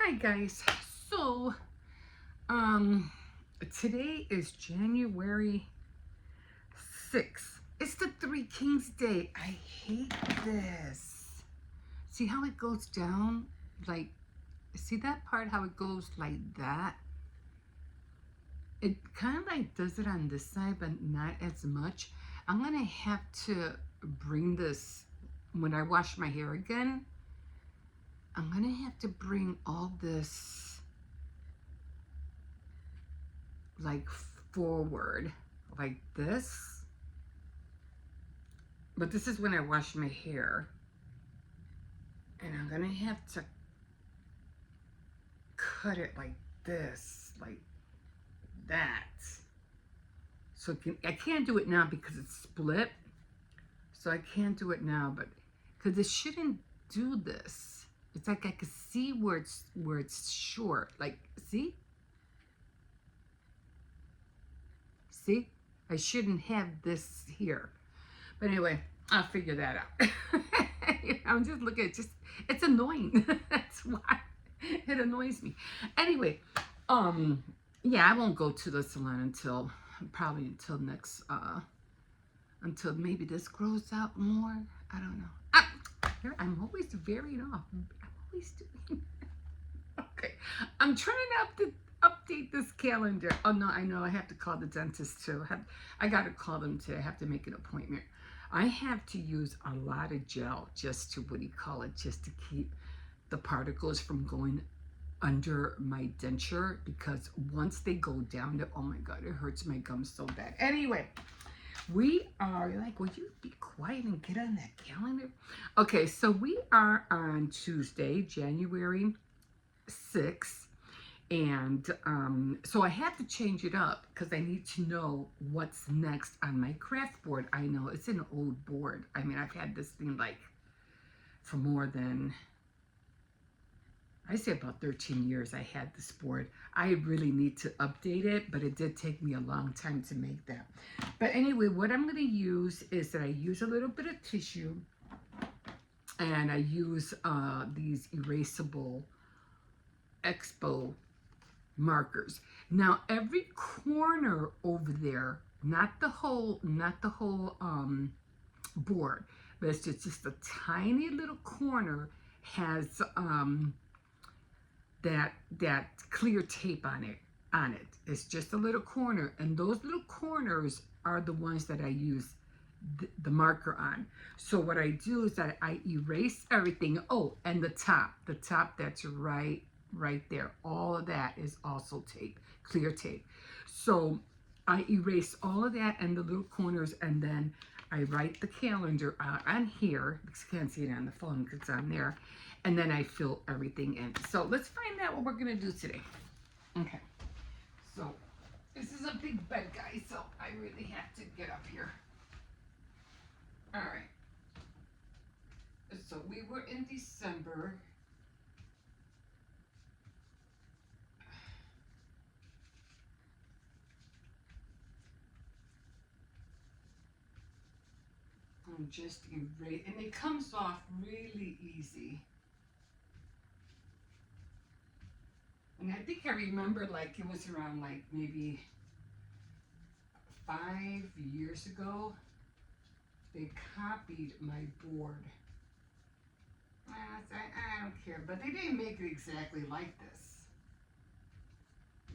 Hi guys. So, um today is January 6th. It's the Three Kings Day. I hate this. See how it goes down? Like, see that part how it goes like that? It kind of like does it on this side, but not as much. I'm gonna have to bring this when I wash my hair again. I'm gonna have to bring all this like forward like this, but this is when I wash my hair, and I'm gonna have to cut it like this, like that. So I can't do it now because it's split, so I can't do it now, but because it shouldn't do this. It's like I can see where it's short, like see I shouldn't have this here. But anyway, I'll figure that out. I'm just looking at it's annoying. That's why it annoys me. Anyway, yeah, I won't go to the salon until probably until maybe this grows out more. I don't know. I'm always veering off. I'm always doing. Okay, I'm trying to update this calendar. Oh no, I know I have to call the dentist too. I got to call them today. I have to make an appointment. I have to use a lot of gel just to, what do you call it, just to keep the particles from going under my denture, because once they go down, oh my God, it hurts my gums so bad. Anyway, we are like, will you be quiet and get on that calendar? Okay, so we are on Tuesday, January 6th. And so I had to change it up because I need to know what's next on my craft board. I know it's an old board. I mean, I've had this thing like for more than, I say about 13 years I had this board. I really need to update it, but it did take me a long time to make that. But anyway, what I'm going to use is that I use a little bit of tissue, and I use these erasable Expo markers. Now every corner over there, not the whole board, but it's just a tiny little corner, has that clear tape on it. It's just a little corner, and those little corners are the ones that I use the marker on. So what I do is that I erase everything. Oh, and the top that's right there, all of that is also tape, clear tape. So I erase all of that and the little corners, and then I write the calendar on here, because you can't see it on the phone because it's on there, and then I fill everything in. So let's find out what we're gonna do today. Okay, so this is a big bed, guys, so I really have to get up here. All right, so we were in December. I'm just erase, and it comes off really easy. And I think I remember, like, it was around like maybe 5 years ago, they copied my board. I don't care, but they didn't make it exactly like this.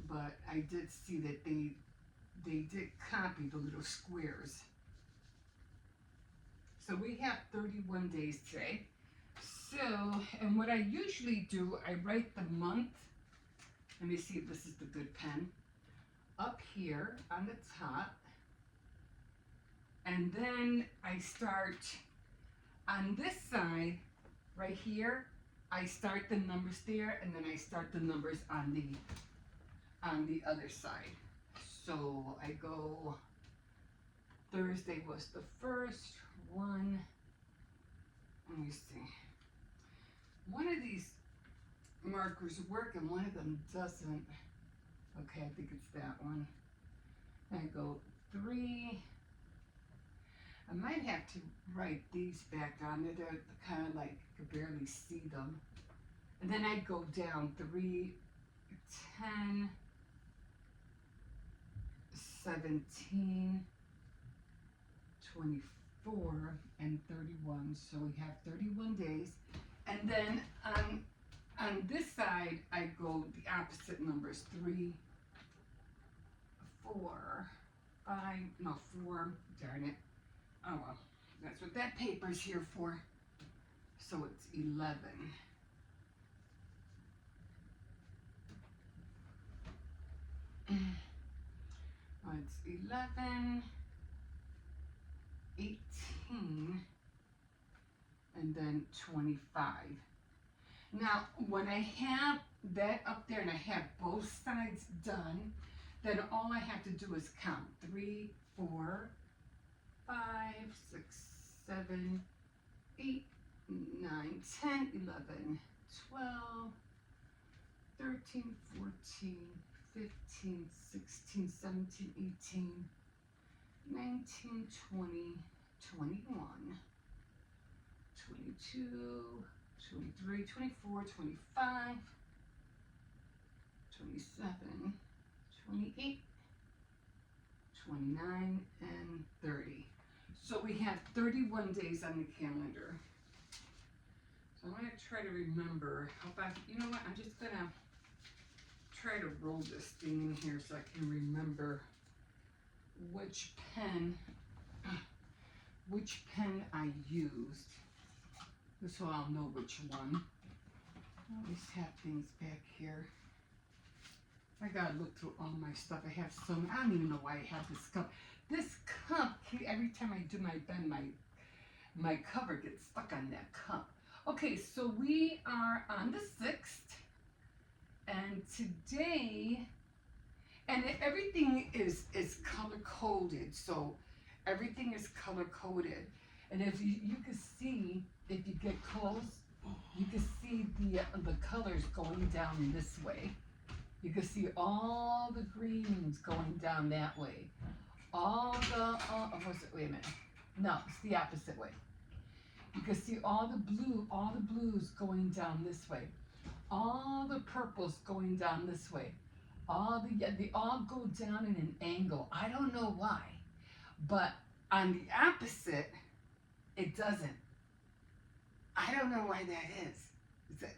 But I did see that they did copy the little squares. So we have 31 days today. So, and what I usually do, I write the month. Let me see if this is the good pen. Up here on the top. And then I start on this side, right here, I start the numbers there, and then I start the numbers on the other side. So I go, Thursday was the first one. Let me see. One of these markers work and one of them doesn't. Okay, I think it's that one. I go 3. I might have to write these back on there. They're kind of like, you can barely see them. And then I go down 3, 10, 17, 24, and 31. So we have 31 days. And then on this side, I go the opposite numbers. 3, 4, 5, no, 4, darn it. Oh well, that's what that paper's here for. So it's 11. Oh, it's 11, 18, and then 25. Now, when I have that up there and I have both sides done, then all I have to do is count 3, 4, 5, 6, 7, 8, 9, 10, 11, 12, 13, 14, 15, 16, 17, 18, 19, 20, 21, 22, 23, 24, 25, 27, 28, 29, and 30. So we have 31 days on the calendar. So I'm going to try to remember. How about, you know what, I'm just going to try to roll this thing in here so I can remember which pen I used. So I'll know which one. I always have things back here. I gotta look through all my stuff. I have some. I don't even know why I have this cup. This cup, every time I do my bend, my cover gets stuck on that cup. Okay, so we are on the 6th, and today, and everything is color coded. So everything is color coded, and if you can see, if you get close, you can see the colors going down this way. You can see all the greens going down that way. All the, wait a minute. No, it's the opposite way. You can see all the blues going down this way. All the purples going down this way. They all go down in an angle. I don't know why, but on the opposite, it doesn't. I don't know why that is.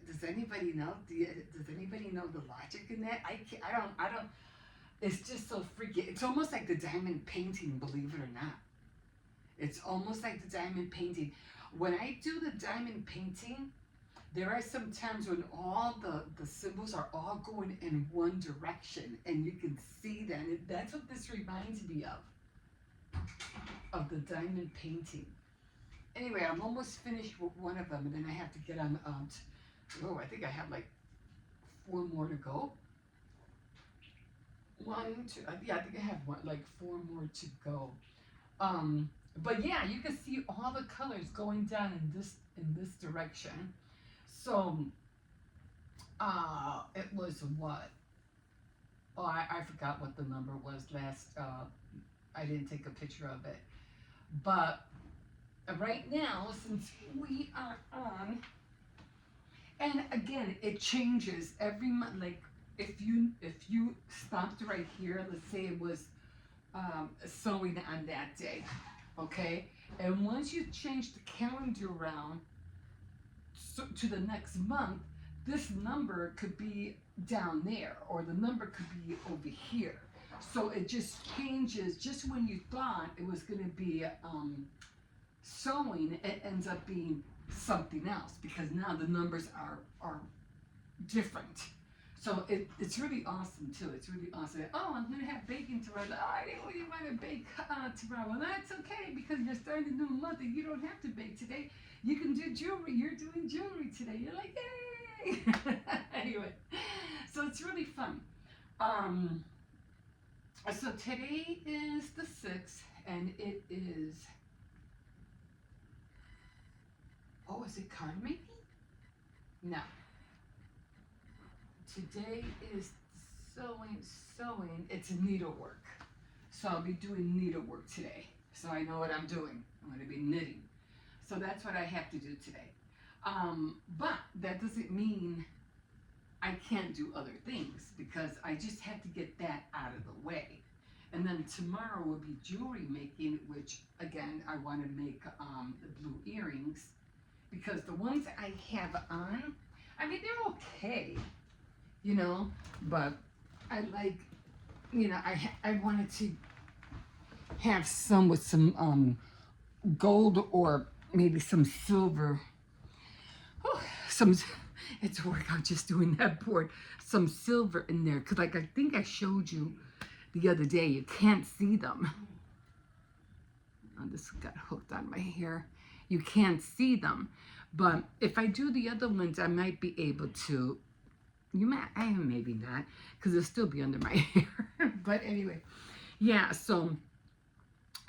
Does anybody know? Does anybody know the logic in that? I don't. It's just so freaky. It's almost like the diamond painting, believe it or not. It's almost like the diamond painting. When I do the diamond painting, there are some times when all the symbols are all going in one direction, and you can see that. That's what this reminds me of the diamond painting. Anyway, I'm almost finished with one of them, and then I have to get on. I think I have like 4 more to go. 1, 2. Yeah, I think I have like 4 more to go. But yeah, you can see all the colors going down in this direction. So, it was what? Oh, I forgot what the number was last. I didn't take a picture of it, but right now, since we are on, and again, it changes every month. Like if you stopped right here, let's say it was sewing on that day, okay, and once you change the calendar around to the next month, this number could be down there, or the number could be over here. So it just changes. Just when you thought it was going to be sewing, it ends up being something else, because now the numbers are different. So it's really awesome too. It's really awesome. Oh, I'm gonna have baking tomorrow. Oh, I didn't really want to bake tomorrow. Well, that's okay, because you're starting a new month and you don't have to bake today. You can do jewelry. You're doing jewelry today. You're like, yay! Anyway, so it's really fun. So today is the 6th, and it is. Oh, is it card making? No. Today is sewing. It's needlework. So I'll be doing needlework today. So I know what I'm doing. I'm going to be knitting. So that's what I have to do today. But that doesn't mean I can't do other things because I just have to get that out of the way. And then tomorrow will be jewelry making, which again I want to make the blue earrings because the ones I have on, I mean they're okay, you know, but I like, you know, I wanted to have some with some gold or maybe some silver. Oh, some, it's a workout just doing that board. Some silver in there, because like I think I showed you the other day, you can't see them. Oh, this got hooked on my hair. You can't see them. But if I do the other ones, I might be able to. You might, I maybe not, because it'll still be under my hair. But anyway, yeah, so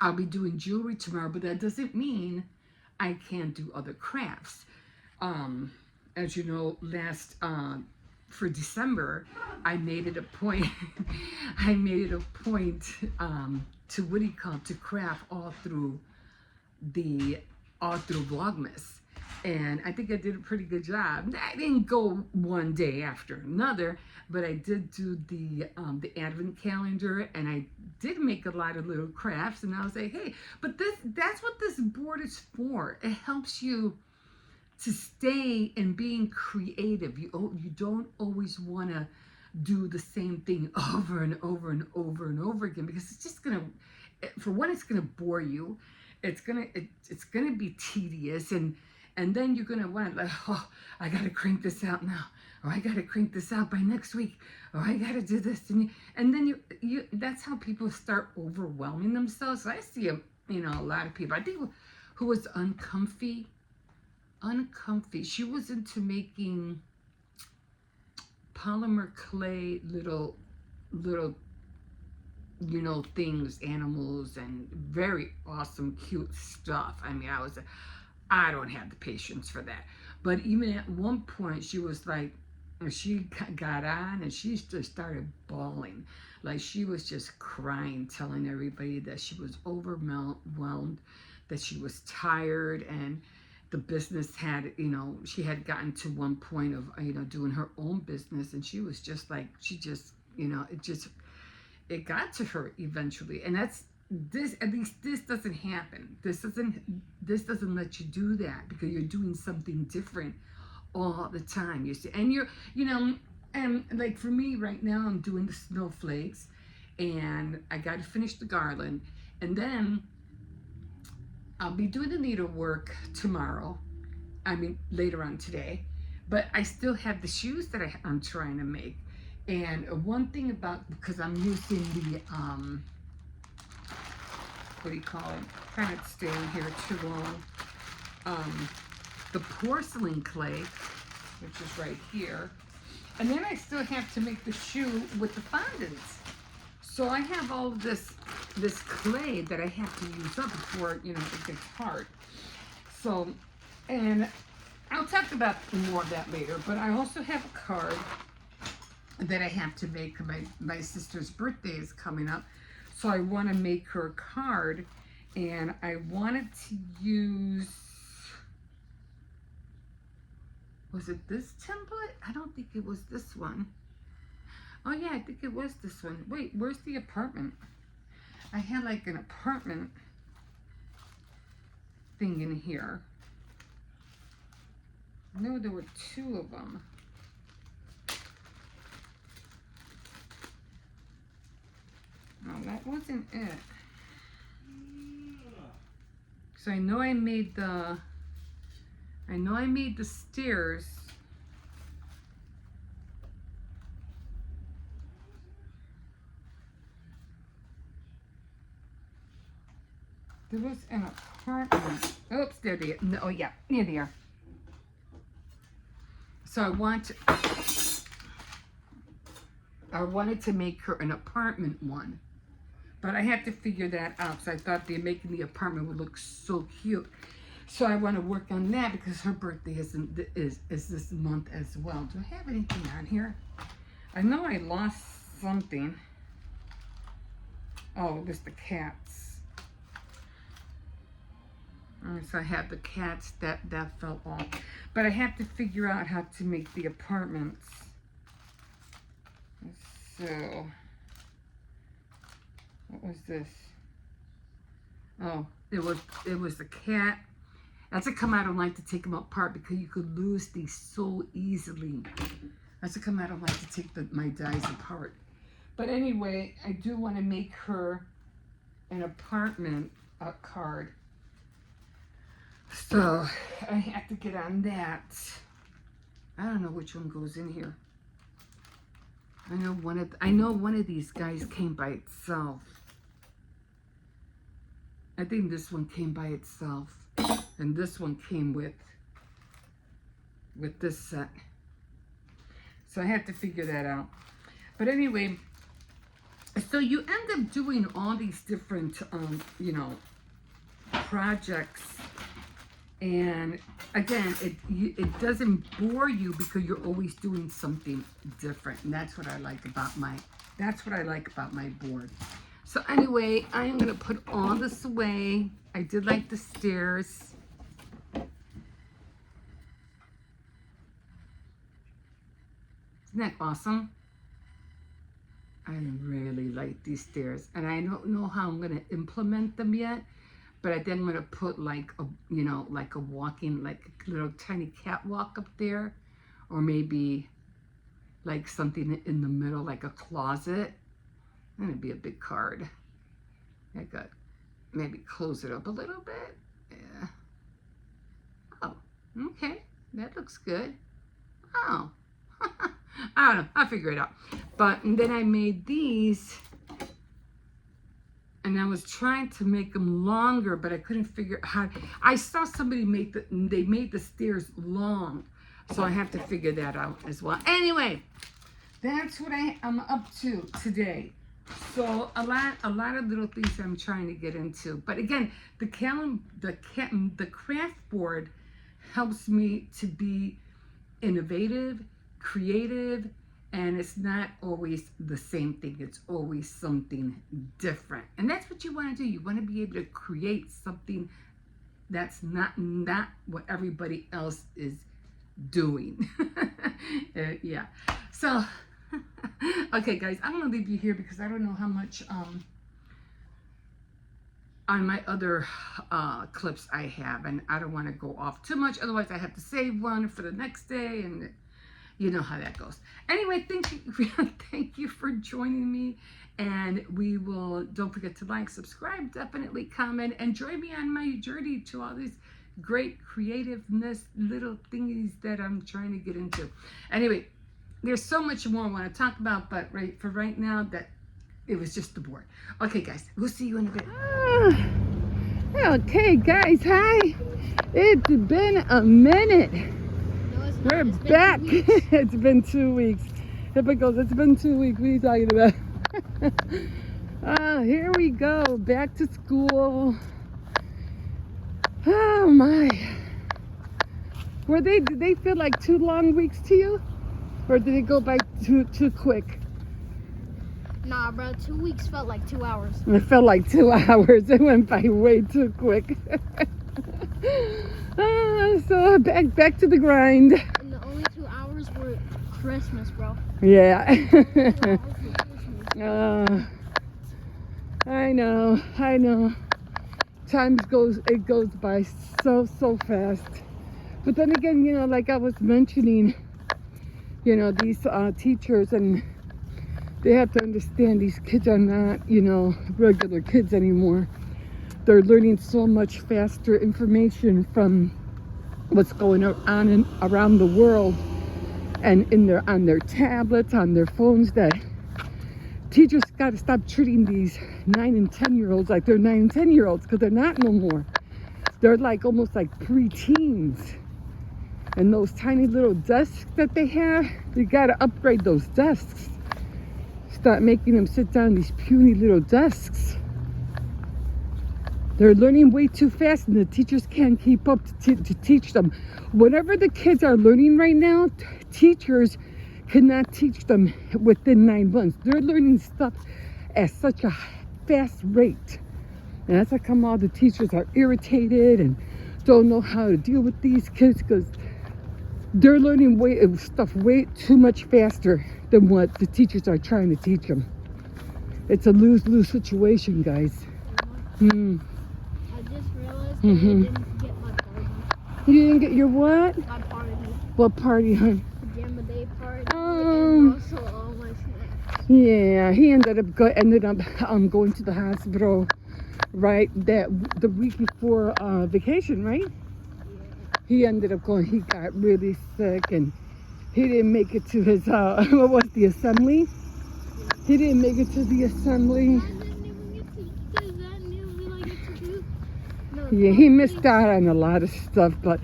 I'll be doing jewelry tomorrow, but that doesn't mean I can't do other crafts. As you know, for December, I made it a point. I made it a point to what do you call it, to craft all through Vlogmas, and I think I did a pretty good job. I didn't go one day after another, but I did do the advent calendar, and I did make a lot of little crafts. And I was like, hey, but that's what this board is for. It helps you to stay in being creative. You don't always want to do the same thing over and over and over and over again, because it's just gonna, for one, it's gonna bore you. It's gonna be tedious, and then you're gonna want, like, oh, I gotta crank this out now, or I gotta crank this out by next week, or I gotta do this, and then you that's how people start overwhelming themselves. So I see a lot of people, I think, who was uncomfy. She was into making polymer clay little things, animals, and very awesome, cute stuff. I mean, I don't have the patience for that. But even at one point, she was like, she got on and she just started bawling. Like, she was just crying, telling everybody that she was overwhelmed, that she was tired, and the business had, she had gotten to one point of, doing her own business, and she was just like, it got to her eventually. And at least this doesn't happen. This doesn't let you do that, because you're doing something different all the time, you see. And and like for me right now, I'm doing the snowflakes, and I got to finish the garland, and then I'll be doing the needlework tomorrow. I mean, later on today. But I still have the shoes that I'm trying to make. And one thing about, because I'm using the, what do you call it? Trying not to stay in here too long. The porcelain clay, which is right here. And then I still have to make the shoe with the fondants. So I have all of this clay that I have to use up before, it gets hard. So, and I'll talk about more of that later, but I also have a card that I have to make. My sister's birthday is coming up. So I want to make her a card, and I wanted to use, was it this template? I don't think it was this one. Oh yeah, I think it was this one. Wait, where's the apartment? I had like an apartment thing in here. No, there were two of them. No, that wasn't it. So I know I made the stairs. There was an apartment. Oops, there they are. No, oh yeah, here they are. So I wanted to make her an apartment one, but I had to figure that out. So I thought making the apartment would look so cute. So I want to work on that, because her birthday is this month as well. Do I have anything on here? I know I lost something. Oh, it was the cats. So I have the cats that fell off. But I have to figure out how to make the apartments. So, what was this? Oh, it was the cat. That's how come I don't like to take them apart, because you could lose these so easily. That's how come I don't like to take my dies apart. But anyway, I do want to make her an apartment card. So I have to get on that. I don't know which one goes in here. I know one of these guys came by itself. I think this one came by itself, and this one came with this set. So I have to figure that out. But anyway, so you end up doing all these different, you know, projects. And again, it doesn't bore you because you're always doing something different. And that's what I like about my board. So anyway, I am gonna put all this away. I did like the stairs. Isn't that awesome? I really like these stairs, and I don't know how I'm gonna implement them yet. But I think I'm gonna put like a, you know, like a walking, like a little tiny catwalk up there, or maybe like something in the middle, like a closet. That'd be a big card. I got maybe close it up a little bit. Yeah. Oh, okay, that looks good. Oh, I don't know. I'll figure it out. But and then I made these. And I was trying to make them longer, but I couldn't figure out how. I saw somebody they made the stairs long. So I have to figure that out as well. Anyway, that's what I'm up to today. So a lot of little things I'm trying to get into. But again, the craft board helps me to be innovative, creative, and it's not always the same thing. It's always something different. And that's what you want to do. You want to be able to create something that's not what everybody else is doing. Yeah. So, okay, guys, I'm going to leave you here because I don't know how much on my other clips I have. And I don't want to go off too much. Otherwise, I have to save one for the next day. And you know how that goes. Anyway, thank you for joining me, and don't forget to like, subscribe, definitely comment, and join me on my journey to all these great creativeness little thingies that I'm trying to get into. Anyway, there's so much more I want to talk about, but for right now, it was just the board. Okay, guys, we'll see you in a bit. Okay, guys, hi. It's been a minute. We're back. It's been 2 weeks. Typical. It's been 2 weeks. What are you talking about? Here we go. Back to school. Oh my. Did they feel like 2 long weeks to you? Or did it go by too quick? Nah, bro. 2 weeks felt like 2 hours. It felt like 2 hours. It went by way too quick. So back to the grind. And the only 2 hours were Christmas, bro. Yeah. I know. Time goes by so fast. But then again, you know, like I was mentioning, you know, these teachers, and they have to understand these kids are not, you know, regular kids anymore. They're learning so much faster information from what's going on around the world, and on their tablets, on their phones, that teachers got to stop treating these 9 and 10-year-olds like they're 9 and 10-year-olds, because they're not no more. They're like almost like pre-teens. And those tiny little desks that they have, you got to upgrade those desks. Start making them sit down these puny little desks. They're learning way too fast, and the teachers can't keep up to teach them. Whatever the kids are learning right now, teachers cannot teach them within 9 months. They're learning stuff at such a fast rate. And that's how come all the teachers are irritated and don't know how to deal with these kids, because they're learning stuff way too much faster than what the teachers are trying to teach them. It's a lose-lose situation, guys. Hmm. I just realized that I didn't get my party. You didn't get your what? My party. What party, hon? Pajama day party. And also all my snacks. Yeah, he ended up going to the hospital right the week before vacation, right? Yeah. He ended up going. He got really sick, and he didn't make it to his what was the assembly? He didn't make it to the assembly. I didn't even get to do that news that I get to do. No, Yeah, he missed out on a lot of stuff, but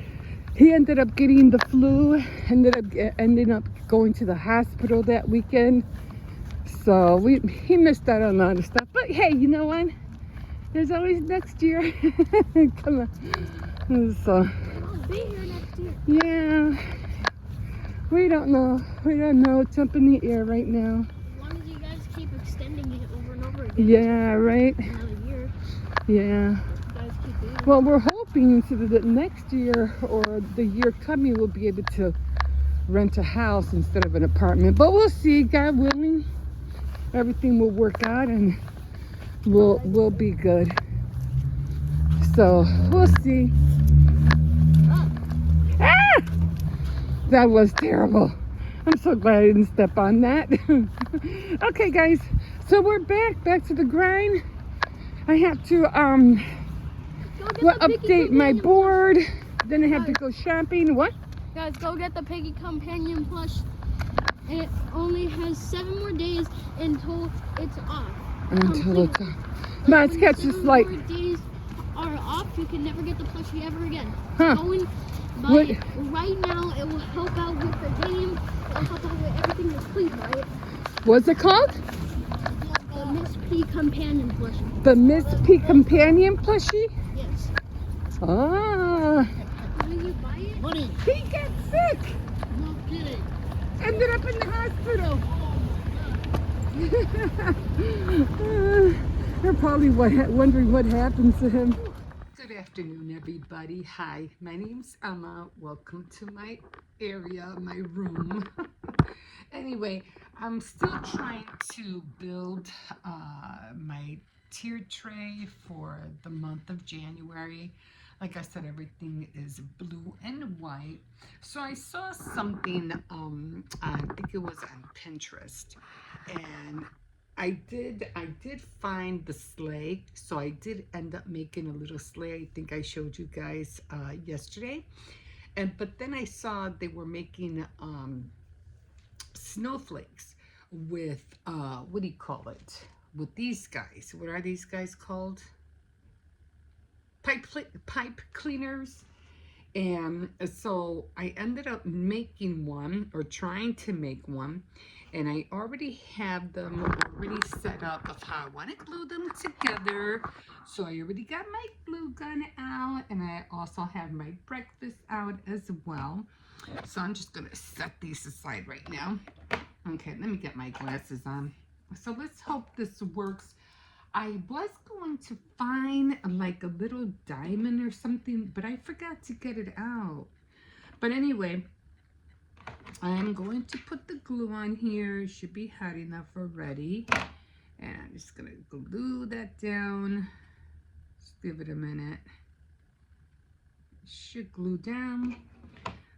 he ended up getting the flu. Ended up going to the hospital that weekend. So he missed out on a lot of stuff. But hey, you know what? There's always next year. Come on. So I'll be here next year. yeah, we don't know. We don't know. It's up in the air right now. As long as you guys keep extending it over and over again. Yeah, right. Another year. Yeah. You guys keep doing it. Well, we're hoping so that next year or the year coming we'll be able to rent a house instead of an apartment. But we'll see. God willing, everything will work out and we'll be good. So we'll see. Ah! That was terrible. I'm so glad I didn't step on that. Okay, guys. So we're back to the grind. I have to update my board. Then I have to go shopping. What? Guys, go get the Piggy Companion plush. It only has 7 more days until it's off. Until it's off. But But it's just like. more days are off, you can never get the plushie ever again. Huh. Right now, it will help out with the game. It will help out with everything. Just please buy it. What's it called? The Miss P Companion plushie. The Miss P Companion plushie? Yes. Ah. Will you buy it? Money. He got sick. No kidding. Ended up in the hospital. You're probably wondering what happened to him. Good afternoon, everybody. Hi, my name's Emma. Welcome to my area, my room. Anyway, I'm still trying to build my tier tray for the month of January. Like I said, everything is blue and white. So I saw something, I think it was on Pinterest, and I did find the sleigh. So I did end up making a little sleigh. I think I showed you guys yesterday. But then I saw they were making snowflakes with what do you call it? With these guys. What are these guys called? Pipe cleaners. And so I ended up making one, or trying to make one, and I already have them already set up of how I want to glue them together. So I already got my glue gun out, and I also have my breakfast out as well. So I'm just gonna set these aside right now. Okay, let me get my glasses on. So let's hope this works. I was going to find like a little diamond or something, but I forgot to get it out. But anyway, I'm going to put the glue on here. It should be hot enough already. And I'm just going to glue that down. Just give it a minute. It should glue down.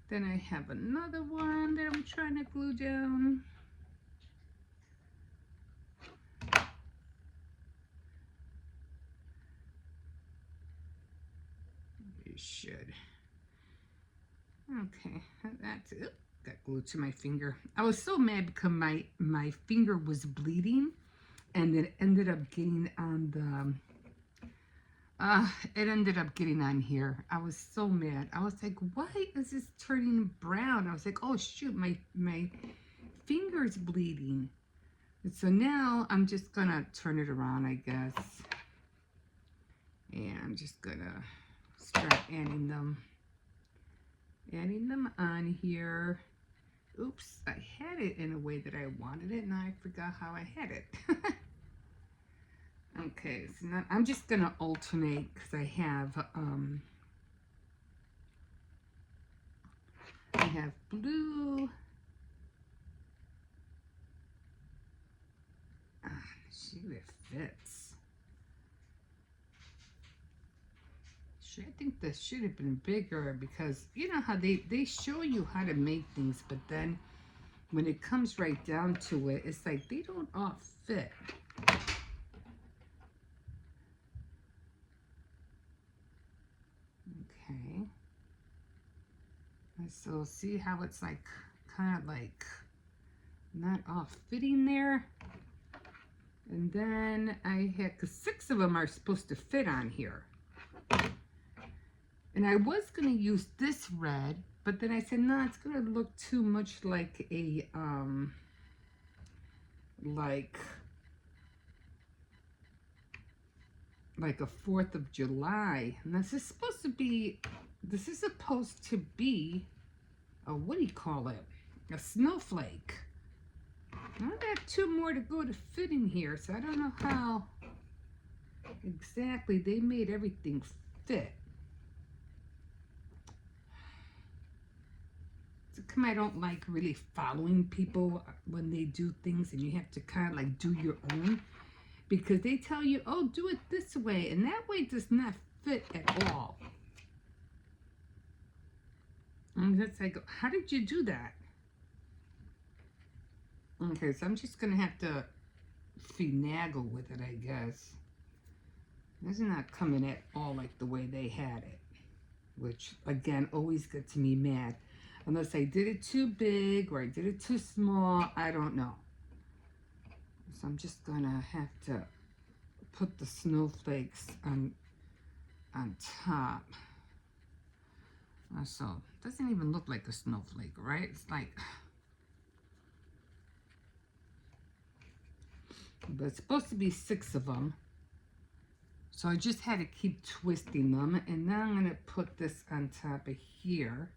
Then I have another one that I'm trying to glue down. Should. Okay, that's it. Got glued to my finger. I was so mad because my finger was bleeding, and it ended up getting on the it ended up getting on here. I was so mad. I was like, why is this turning brown? I was like, oh shoot, my finger's bleeding. And so now I'm just gonna turn it around, I guess. And I'm just gonna start adding them on here. Oops, I had it in a way that I wanted it, and I forgot how I had it. Okay, so now I'm just gonna alternate because I have have blue. See if it fits. I think this should have been bigger because you know how they show you how to make things, but then when it comes right down to it, it's like they don't all fit. Okay. And so see how it's like kind of like not all fitting there. And then I had, because 6 of them are supposed to fit on here. And I was going to use this red, but then I said, no, it's going to look too much like a, like a 4th of July. And this is supposed to be a, what do you call it? A snowflake. I got 2 more to go to fit in here, so I don't know how exactly they made everything fit. So come, I don't like really following people when they do things, and you have to kind of like do your own, because they tell you, oh, do it this way, and that way does not fit at all. And that's like, how did you do that? Okay, so I'm just gonna have to finagle with it, I guess. This is not coming at all like the way they had it, which again always gets me mad. Unless I did it too big or I did it too small, I don't know. So I'm just gonna have to put the snowflakes on top. So it doesn't even look like a snowflake, right? It's like, but it's supposed to be 6 of them. So I just had to keep twisting them. And now I'm going to put this on top of here.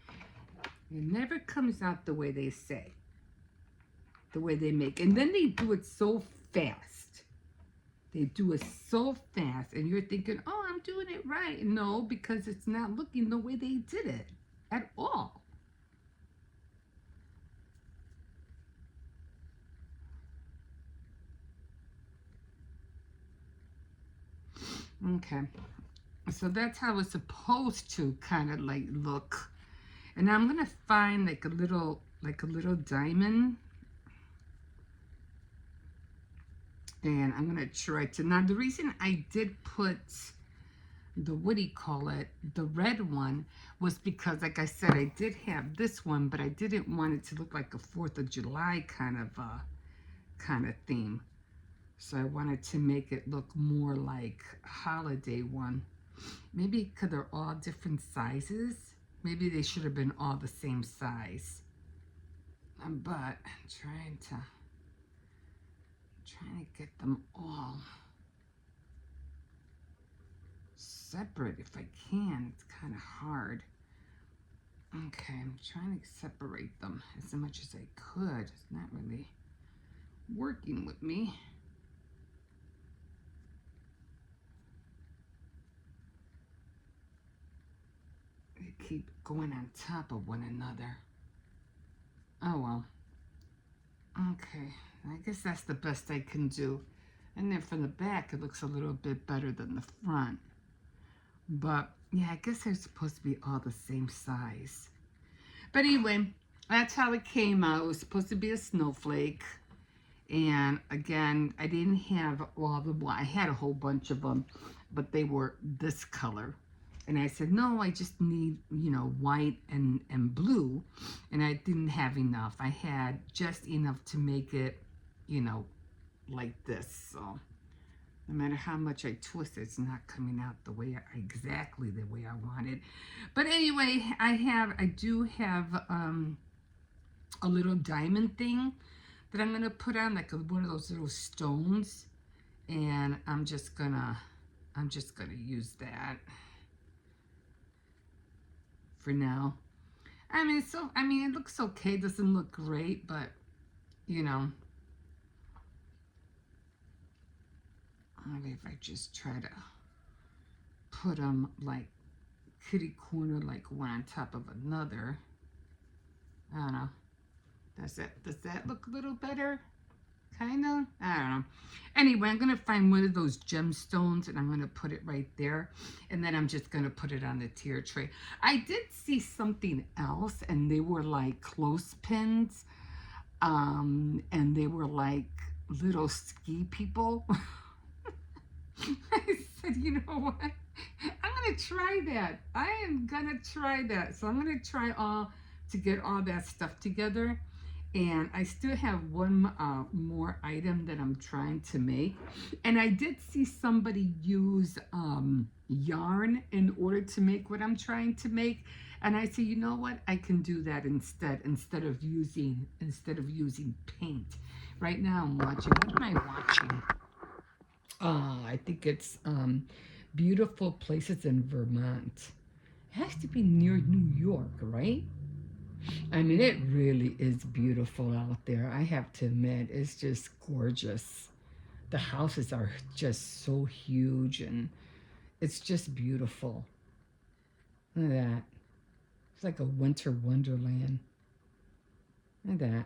It never comes out the way they say, the way they make. And then they do it so fast. They do it so fast. And you're thinking, oh, I'm doing it right. No, because it's not looking the way they did it at all. Okay, so that's how it's supposed to kind of like look. And I'm gonna find like a little diamond, and I'm gonna try to. Now the reason I did put the, what do you call it, the red one, was because, like I said, I did have this one, but I didn't want it to look like a 4th of July kind of theme. So I wanted to make it look more like a holiday one. Maybe because they're all different sizes. Maybe they should have been all the same size. But I'm trying to get them all separate if I can. It's kind of hard. Okay, I'm trying to separate them as much as I could. It's not really working with me. They keep going on top of one another. Oh well. Okay, I guess that's the best I can do. And then from the back, it looks a little bit better than the front. But yeah, I guess they're supposed to be all the same size. But anyway, that's how it came out. It was supposed to be a snowflake. And again, I didn't have all the, well, I had a whole bunch of them, but they were this color. And I said, no, I just need, you know, white and blue. And I didn't have enough. I had just enough to make it, you know, like this. So no matter how much I twist it, it's not coming out the way, exactly the way I wanted. But anyway, I do have a little diamond thing that I'm going to put on, like one of those little stones. And I'm just gonna use that for now. I mean, it looks okay. It doesn't look great, but you know, maybe if I just try to put them like kitty corner like one on top of another. I don't know. Does that look a little better? Kind of? I don't know. Anyway, I'm going to find one of those gemstones and I'm going to put it right there. And then I'm just going to put it on the tier tray. I did see something else and they were like clothespins. And they were like little ski people. I said, you know what? I'm going to try that. I am going to try that. So I'm going to try to get all that stuff together. And I still have one more item that I'm trying to make. And I did see somebody use yarn in order to make what I'm trying to make. And I said, you know what? I can do that instead of using paint. Right now I'm watching. What am I watching? I think it's Beautiful Places in Vermont. It has to be near New York, right? I mean, it really is beautiful out there. I have to admit, it's just gorgeous. The houses are just so huge and it's just beautiful. Look at that. It's like a winter wonderland. Look at that.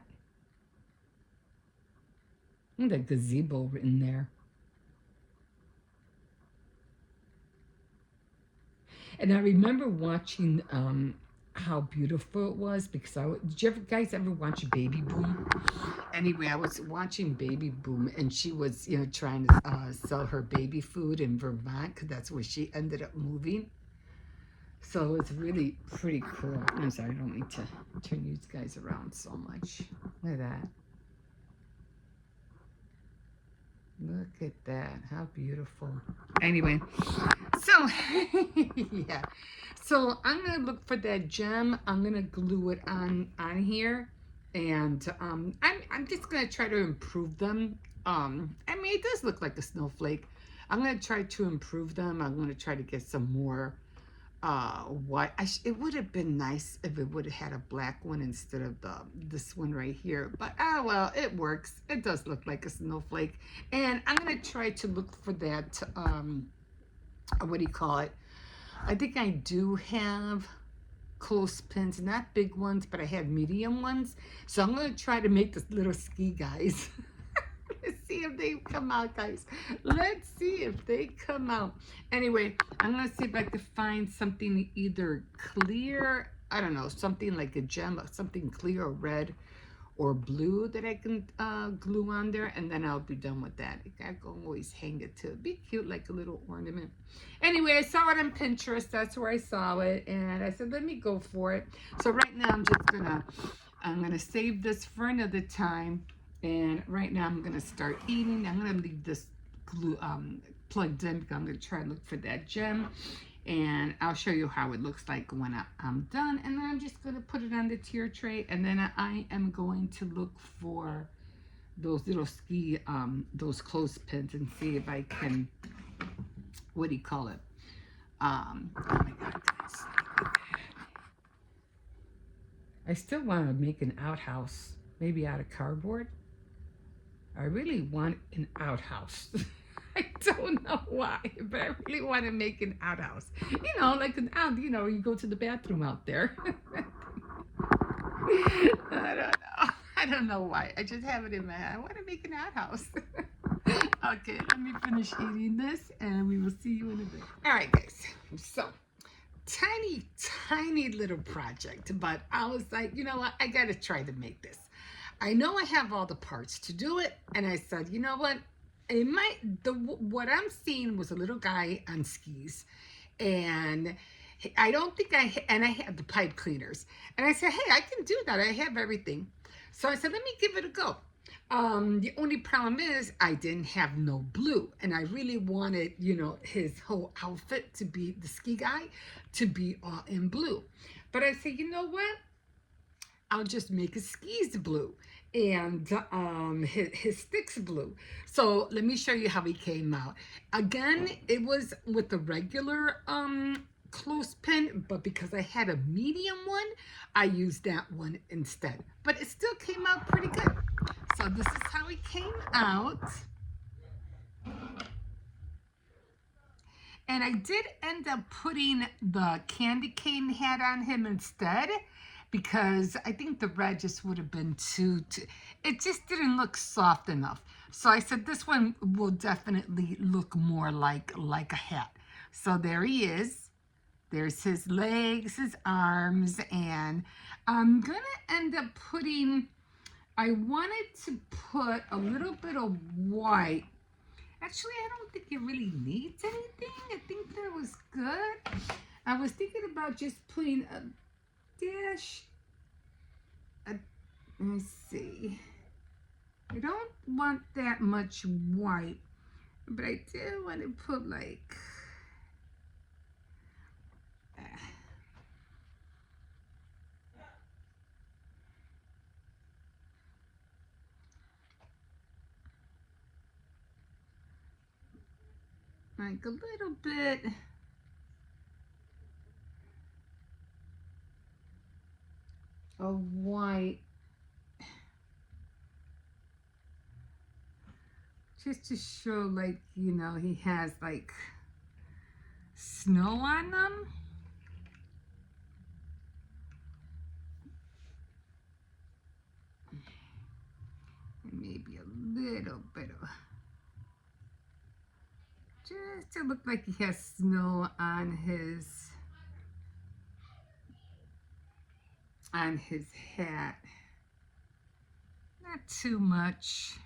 Look at that gazebo in there. And I remember watching how beautiful it was because did you guys ever watch Baby Boom? Anyway, I was watching Baby Boom and she was, trying to sell her baby food in Vermont because that's where she ended up moving. So it's really pretty cool. I'm sorry, I don't mean to turn you guys around so much. Look at that. Look at that. How beautiful. Anyway, so, yeah. So I'm going to look for that gem. I'm going to glue it on here. And I'm just going to try to improve them. I mean, it does look like a snowflake. I'm going to try to improve them. I'm going to try to get some more white. It would have been nice if it would have had a black one instead of this one right here, but well, it works. It does look like a snowflake. And I'm gonna try to look for that what do you call it? I think I do have clothespins, not big ones, but I have medium ones, so I'm gonna try to make this little ski guys. Let's see if they come out, guys. Let's see if they come out. Anyway, I'm going to see if I can find something either clear, I don't know, something like a gem, something clear or red or blue that I can glue on there, and then I'll be done with that. I can always hang it to be cute, like a little ornament. Anyway, I saw it on Pinterest. That's where I saw it, and I said, let me go for it. So right now, I'm gonna save this for another time. And right now I'm gonna start eating. I'm gonna leave this glue plugged in because I'm gonna try and look for that gem. And I'll show you how it looks like when I'm done. And then I'm just gonna put it on the tier tray. And then I am going to look for those little those clothespins and see if I can, what do you call it? Oh my God, guys. I still wanna make an outhouse, maybe out of cardboard. I really want an outhouse. I don't know why, but I really want to make an outhouse. Like you go to the bathroom out there. I don't know why. I just have it in my head. I want to make an outhouse. Okay, let me finish eating this and we will see you in a bit. All right, guys. So, tiny little project, but I was like, you know what? I got to try to make this. I know I have all the parts to do it, and I said, you know what? What I'm seeing was a little guy on skis, and I don't think I had the pipe cleaners, and I said, hey, I can do that. I have everything, so I said, let me give it a go. The only problem is I didn't have no blue, and I really wanted, his whole outfit to be the ski guy to be all in blue, but I said, you know what? I'll just make his skis blue and his sticks blue. So let me show you how he came out. Again, it was with the regular clothespin, but because I had a medium one, I used that one instead. But it still came out pretty good. So this is how he came out. And I did end up putting the candy cane hat on him instead because I think the red just would have been too, it just didn't look soft enough. So I said this one will definitely look more like a hat. So there he is. There's his legs, his arms, and I'm gonna end up putting, I wanted to put a little bit of white. Actually, I don't think it really needs anything. I think that was good. I was thinking about just putting a dash. Let me see. I don't want that much white, but I do want to put like, like a little bit of white, just to show, like, you know, he has like snow on them. And maybe a little bit of, just to look like he has snow on his hat. Not too much.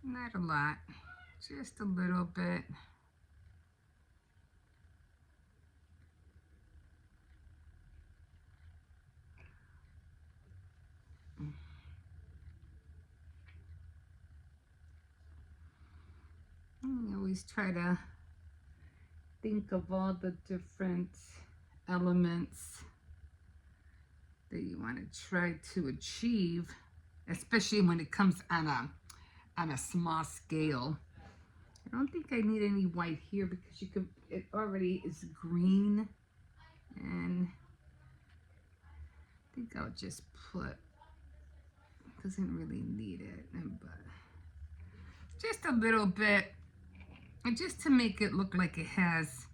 Not a lot. Just a little bit. I always try to think of all the different elements that you want to try to achieve, especially when it comes on a small scale. I don't think I need any white here because you could, it already is green, and I think I'll just put, doesn't really need it, but just a little bit, just to make it look like it has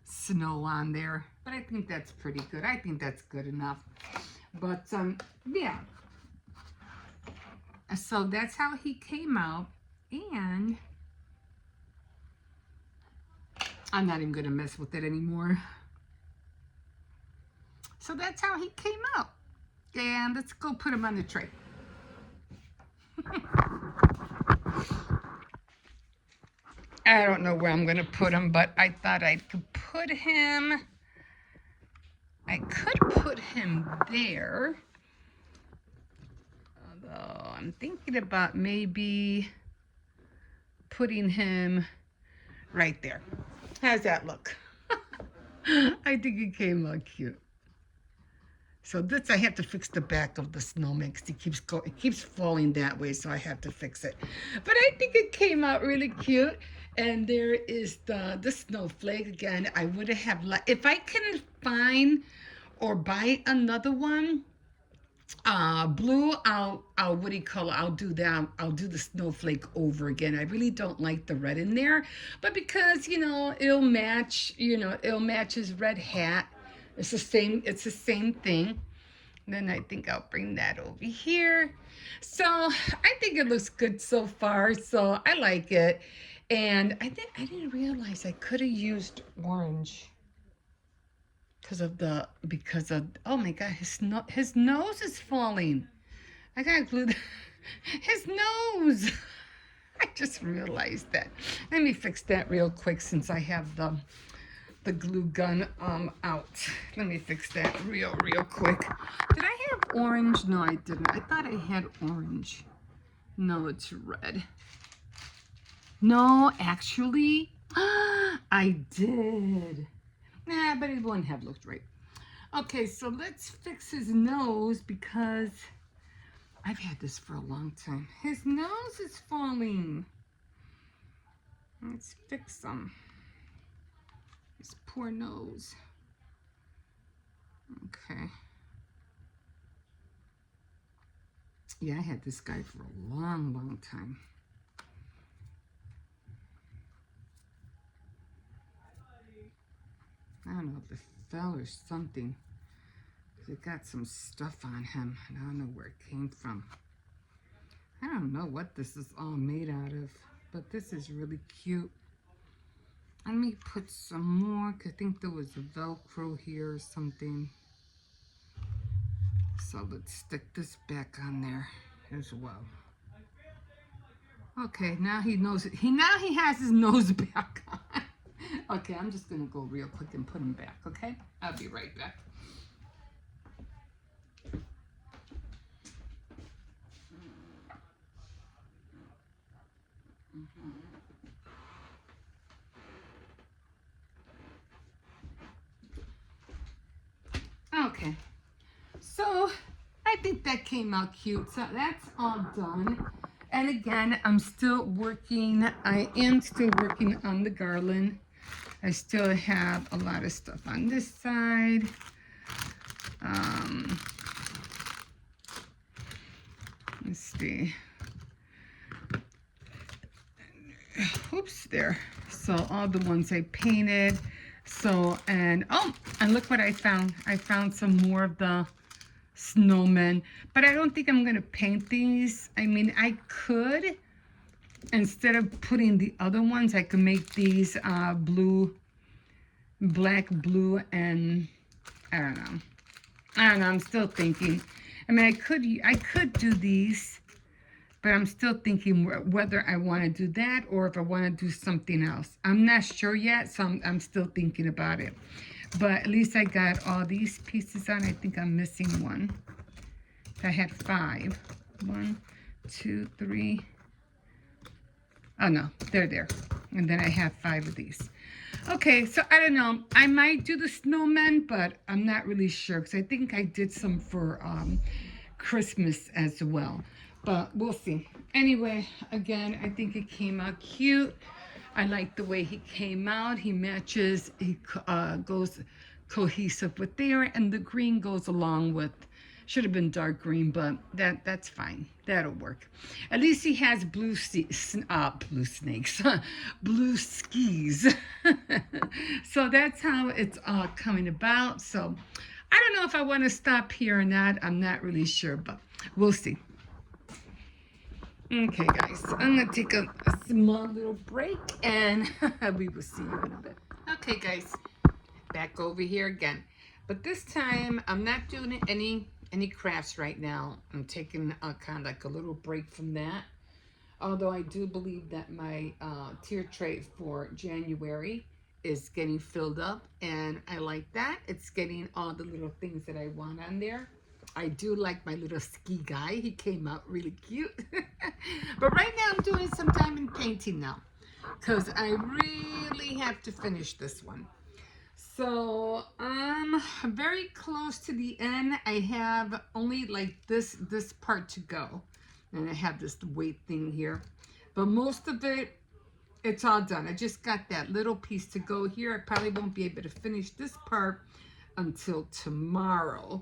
snow on there. But I think that's pretty good. I think that's good enough. But yeah, so that's how he came out, and I'm not even gonna mess with it anymore. So that's how he came out, and let's go put him on the tray. I don't know where I'm gonna put him, but I thought I could put him, there. Although I'm thinking about maybe putting him right there. How's that look? I think it came out cute. So this, I have to fix the back of the snowman because it keeps falling that way, so I have to fix it. But I think it came out really cute. And there is the snowflake again. I would have liked, if I can find or buy another one, blue, I'll what do you call it? I'll do that. I'll do the snowflake over again. I really don't like the red in there, but because, you know, it'll match his red hat. It's the same thing. Then I think I'll bring that over here. So I think it looks good so far. So I like it. And I didn't realize I could have used orange because of, oh my God, his nose is falling. I gotta glue his nose. I just realized that. Let me fix that real quick since I have the glue gun out. Let me fix that real quick. Did I have orange? No, I didn't. I thought I had orange. No, it's red. No, actually, I did. Nah, but it wouldn't have looked right. Okay, so let's fix his nose because I've had this for a long time. His nose is falling. Let's fix him. His poor nose. Okay. Yeah, I had this guy for a long, long time. I don't know if it fell or something. It got some stuff on him, and I don't know where it came from. I don't know what this is all made out of, but this is really cute. Let me put some more, 'cause I think there was a Velcro here or something. So let's stick this back on there as well. Okay, now he knows it. Now he has his nose back on. Okay, I'm just gonna go real quick and put him back, okay? I'll be right back. Okay, so I think that came out cute. So that's all done. And again, I'm still working. I am still working on the garland. I still have a lot of stuff on this side. Let's see. Oops, there. So all the ones I painted. So, and look what I found. I found some more of the snowmen, but I don't think I'm going to paint these. I mean, I could, instead of putting the other ones, I could make these blue, black, blue, and I don't know. I'm still thinking. I mean, I could do these, but I'm still thinking whether I want to do that or if I want to do something else. I'm not sure yet, so I'm still thinking about it. But at least I got all these pieces on. I think I'm missing one. I had 5. 1, 2, 3. Oh no, they're there. And then I have 5 of these. Okay, so I don't know. I might do the snowmen, but I'm not really sure because I think I did some for Christmas as well. But we'll see. Anyway, again, I think it came out cute. I like the way he came out. He matches, he goes cohesive with there, and the green goes along with, should have been dark green, but that's fine. That'll work. At least he has blue snakes, blue skis. So that's how it's coming about. So I don't know if I want to stop here or not. I'm not really sure, but we'll see. Okay, guys, I'm going to take a small little break, and we will see you in a bit. Okay, guys, back over here again. But this time, I'm not doing any crafts right now. I'm taking kind of like a little break from that. Although I do believe that my tier tray for January is getting filled up, and I like that. It's getting all the little things that I want on there. I do like my little ski guy. He came out really cute. But right now I'm doing some diamond painting now because I really have to finish this one. So I'm very close to the end. I have only like this part to go. And I have this weight thing here. But most of it, it's all done. I just got that little piece to go here. I probably won't be able to finish this part until tomorrow.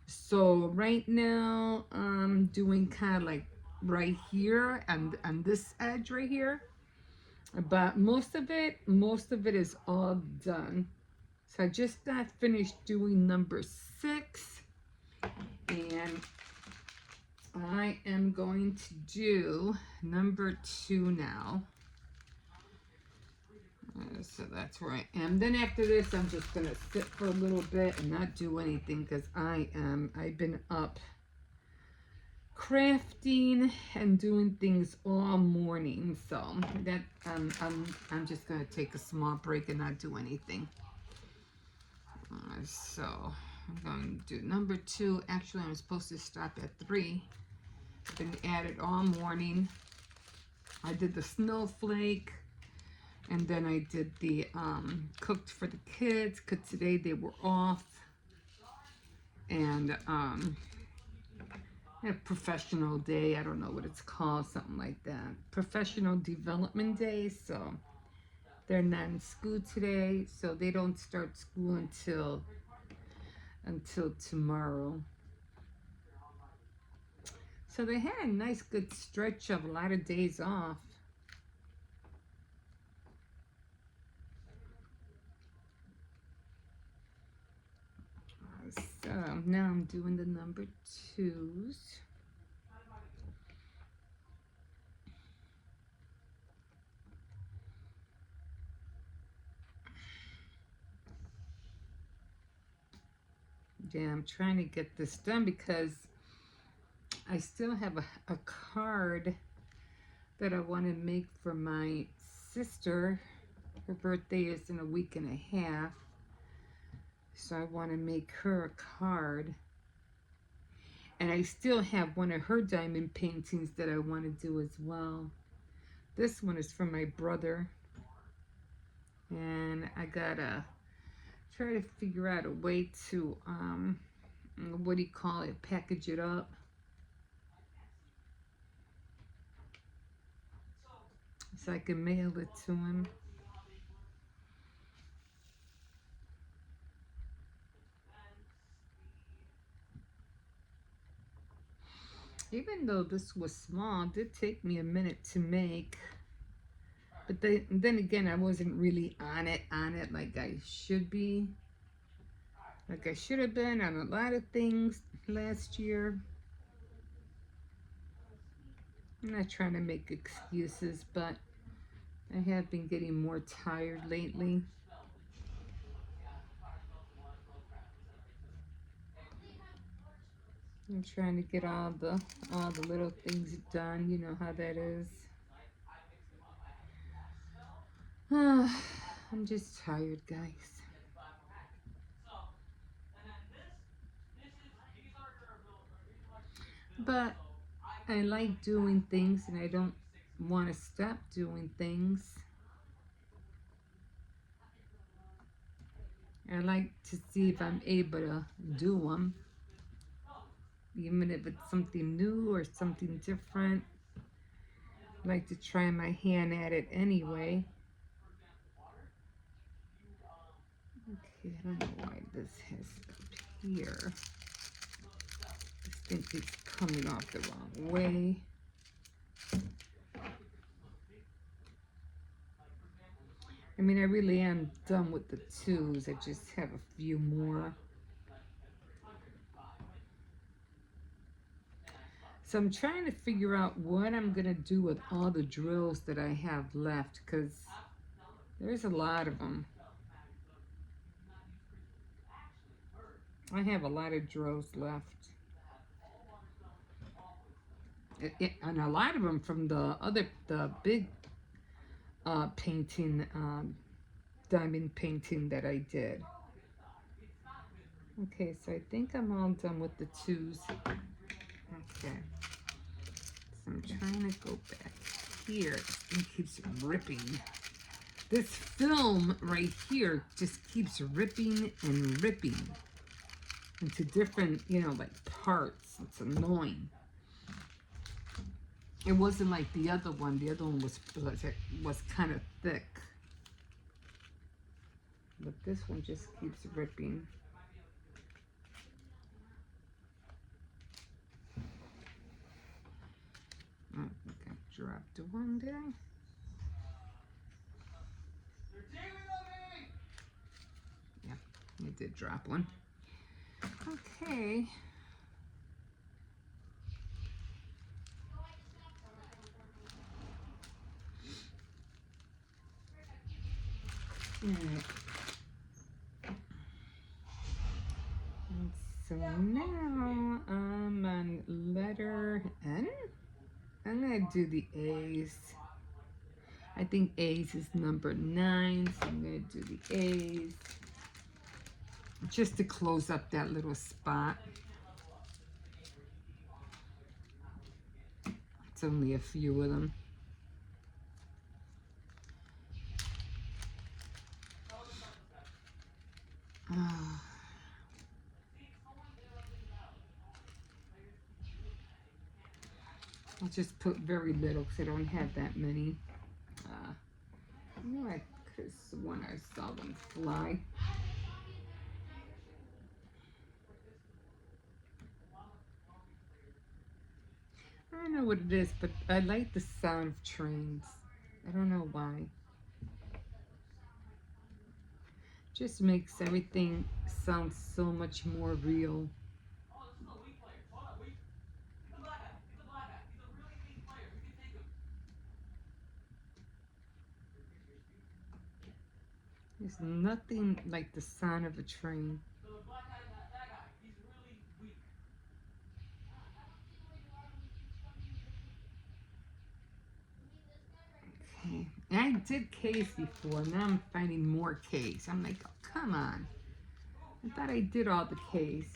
So right now I'm doing kind of like right here and on this edge right here. But most of it is all done. So I just got finished doing number 6, and I am going to do number 2 now. So that's where I am. Then after this, I'm just going to sit for a little bit and not do anything because I've been up crafting and doing things all morning. So that I'm just going to take a small break and not do anything. So I'm going to do number 2. Actually, I'm supposed to stop at 3. Been at it all morning. I did the snowflake, and then I did the cooked for the kids because today they were off, and a professional day. I don't know what it's called, something like that. Professional development day. So they're not in school today, so they don't start school until tomorrow. So they had a nice good stretch of a lot of days off. So now I'm doing the number 2s. Yeah, I'm trying to get this done because I still have a card that I want to make for my sister. Her birthday is in a week and a half. So I want to make her a card. And I still have one of her diamond paintings that I want to do as well. This one is from my brother. And I gotta try to figure out a way to, what do you call it, package it up. So I can mail it to him. Even though this was small, it did take me a minute to make. But then again, I wasn't really on it like I should be. Like I should have been on a lot of things last year. I'm not trying to make excuses, but I have been getting more tired lately. I'm trying to get all the little things done. You know how that is. I'm just tired, guys. But I like doing things and I don't want to stop doing things. I like to see if I'm able to do them. Even if it's something new or something different. I like to try my hand at it anyway. Okay, I don't know why this has up here. This thing keeps coming off the wrong way. I mean, I really am done with the 2s. I just have a few more. So I'm trying to figure out what I'm going to do with all the drills that I have left, because there's a lot of them. I have a lot of drills left. And a lot of them from the big painting, diamond painting that I did. Okay, so I think I'm all done with the 2s. Okay. So I'm trying to go back here. This thing keeps ripping. This film right here just keeps ripping and ripping into different, like parts. It's annoying. It wasn't like the other one. The other one was kind of thick. But this one just keeps ripping. Oh, I think I dropped one, did I? Yeah, I did drop one. Okay. Alright. So now I'm on letter N. I'm going to do the A's. I think A's is number 9, so I'm going to do the A's. Just to close up that little spot. It's only a few of them. I'll just put very little because I don't have that many. I could have sworn I saw them fly. know what it is, but I like the sound of trains. I don't know why. Just makes everything sound so much more real. There's nothing like the sound of a train. Okay. I did K's before. Now I'm finding more K's. I'm like, oh, come on. I thought I did all the K's.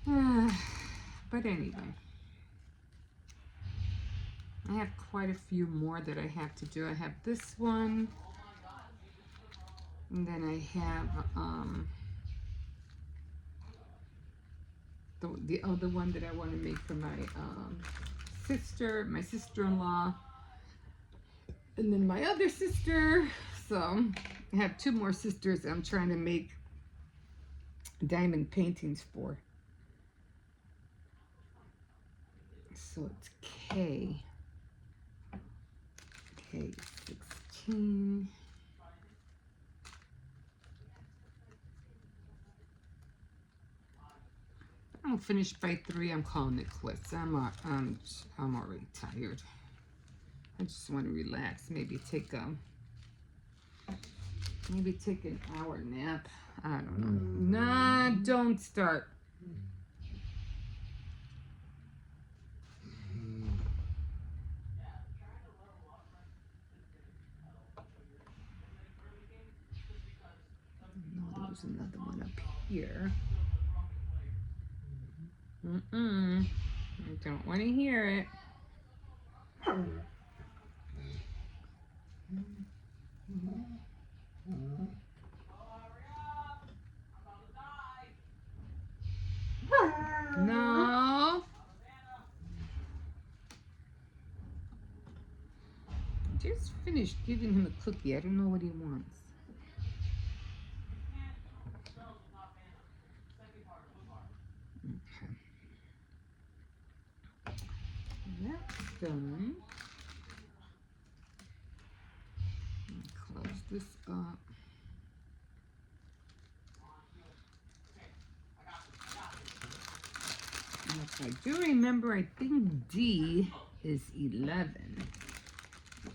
But anyway. I have quite a few more that I have to do. I have this one. And then I have the other one that I want to make for my my sister-in-law. And then my other sister. So I have two more sisters I'm trying to make diamond paintings for. So it's K. K16. If I don't finish by 3, I'm calling it quits. I'm already tired. I just want to relax. Maybe take an hour nap. I don't know. Nah, don't start. No, there's another one up here. I don't want to hear it. No. Just finished giving him a cookie. I don't know what he wants. Okay. That's done. Close this up. And if I do remember, I think D is 11.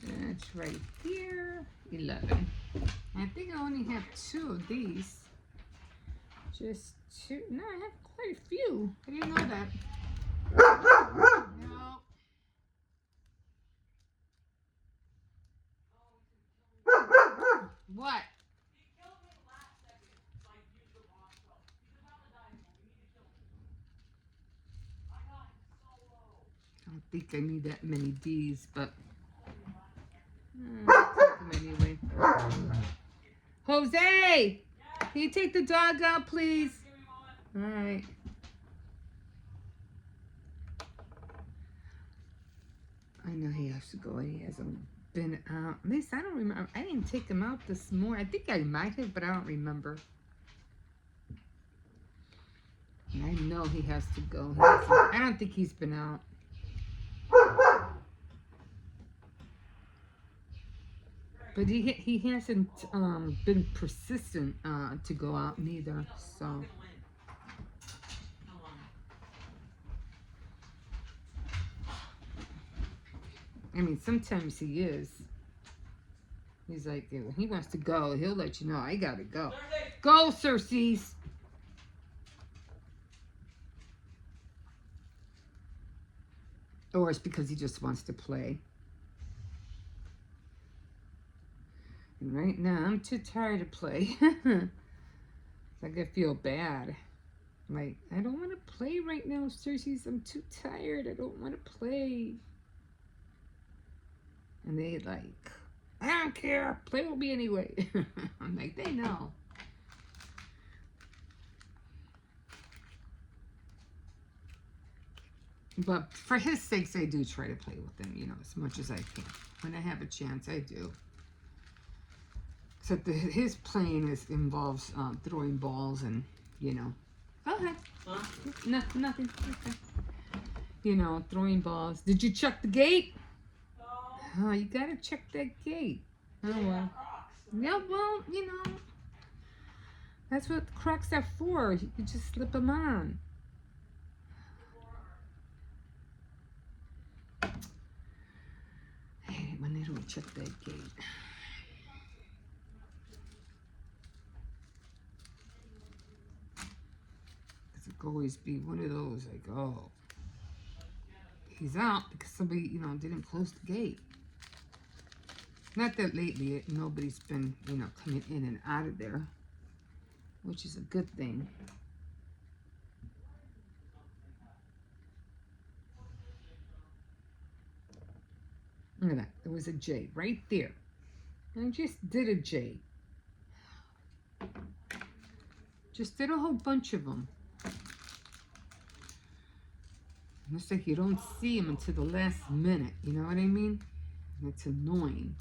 That's right here, 11. I think I only have 2 of these. Just 2. No, I have quite a few. I didn't know that. No. What? I don't think I need that many D's, but I'll take them anyway. Jose! Can you take the dog out, please? All right. I know he has to go. He hasn't been out. At least I don't remember. I didn't take him out this morning. I think I might have, but I don't remember. And I know he has to go. I don't think he's been out. But he hasn't been persistent to go out neither. So. I mean, sometimes he is. He's like, when he wants to go, he'll let you know, I gotta go. Go, Circes! Or it's because he just wants to play. And right now, I'm too tired to play. Like, I feel bad. Like, I don't want to play right now, Circes. I'm too tired. I don't want to play. And they like, I don't care. Play with me anyway. I'm like, they know. But for his sakes, I do try to play with him, you know, as much as I can. When I have a chance, I do. Except his playing involves throwing balls and, you know. Go ahead. Huh? No, nothing. Okay. you know, throwing balls. Did you check the gate? Oh, you gotta check that gate. Oh well. Yeah, well, you know, that's what Crocs are for. You can just slip them on. I hate it when they don't check that gate. Because it could always be one of those like, oh, he's out because somebody, you know, didn't close the gate. Not that lately nobody's been, you know, coming in and out of there, which is a good thing. Look at that. There was a J right there. I just did a J. Just did a whole bunch of them. It's like you don't see them until the last minute. You know what I mean? It's annoying.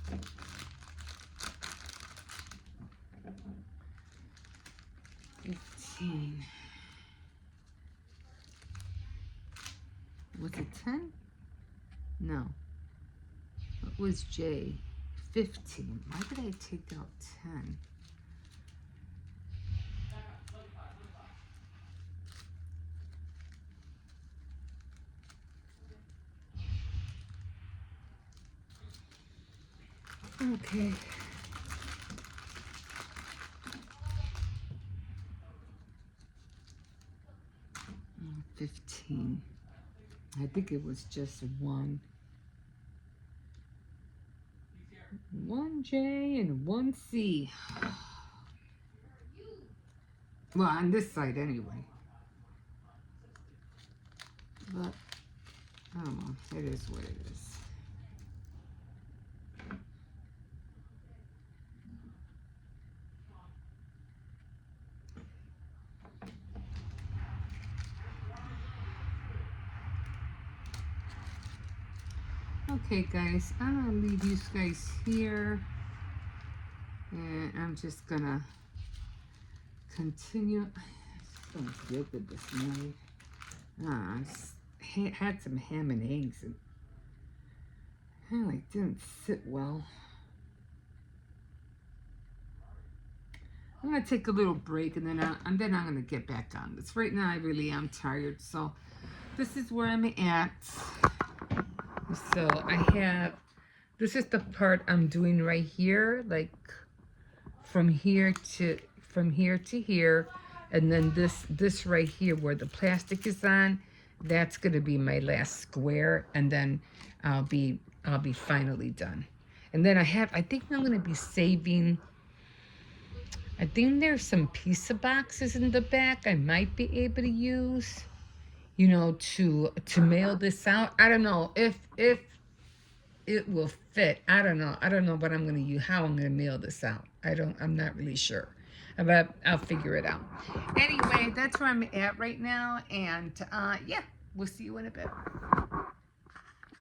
Was it 10? No. What was J? 15. Why did I take out 10? Okay. 15. I think it was just one. 1J and 1C. Well, on this side anyway. But, I don't know. It is what it is. Okay, guys, I'm gonna leave you guys here, and I'm just gonna continue. So good with this knife. I had some ham and eggs, and it didn't sit well. I'm gonna take a little break, and then I'm gonna get back on this. Right now, I really am tired, so this is where I'm at. So I have, this is the part I'm doing right here, like from here to here, and then this right here where the plastic is on, that's gonna be my last square, and then I'll be finally done. And then I think I'm gonna be saving, I think there's some pizza boxes in the back I might be able to use, you know, to mail this out. I don't know if it will fit. I don't know what I'm gonna use, how I'm gonna mail this out. I'm not really sure, but I'll figure it out. Anyway, that's where I'm at right now, and yeah, we'll see you in a bit.